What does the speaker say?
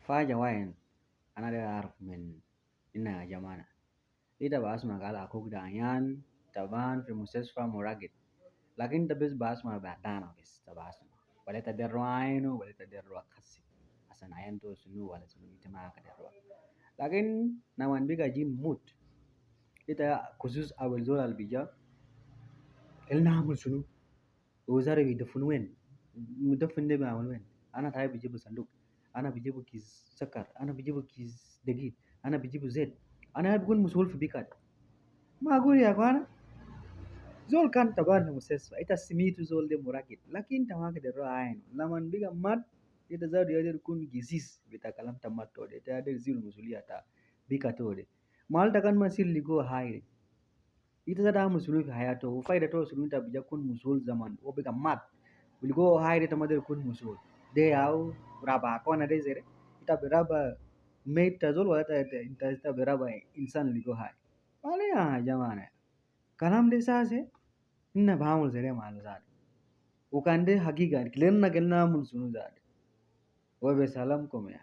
Faja wayan ana da arf min ina jamana. Ita basma قال أخوك ده عيان تعبان في مستشفى مراقد لكن أنت بس بسمع بعدانا بس تبسمع ولا تدر عينه ولا تدر خسي عشان عيان تو سنو ولا سنو أنت ما كدر لكن نوان بيجا جين موت إتا خصوص أول زول البيجا إلنا عمل سنو وزارة بيدفن وين مدفن ده بعمل وين أنا تاي بيجيب صندوق أنا بيجيب كيس سكر أنا بيجيب كيس دقيق أنا بيجيب زيت أنا بكون مسؤول في بيكات ما أقول يا أخوانا زول kan taban musesfa ita simitu zol de murakit lakin tamaka de rain laman biga mat ita zadu yadir kun gizis bita kalam tamat to de ta yadir zil musuliyata bika to de mal ta kan masil ligo haire ita zada musulu fi hayato faida to sulunta bija kun musul zaman o biga mat ligo haire tamadir kun musul de yaw raba kona de zere ita beraba mate tazol wala ta ita beraba insan ligo hai wala ya jamana kalam de sase inna baamul zere malu zade ukande hakika kilenna kelna mun sunu zade wa be salam kom ya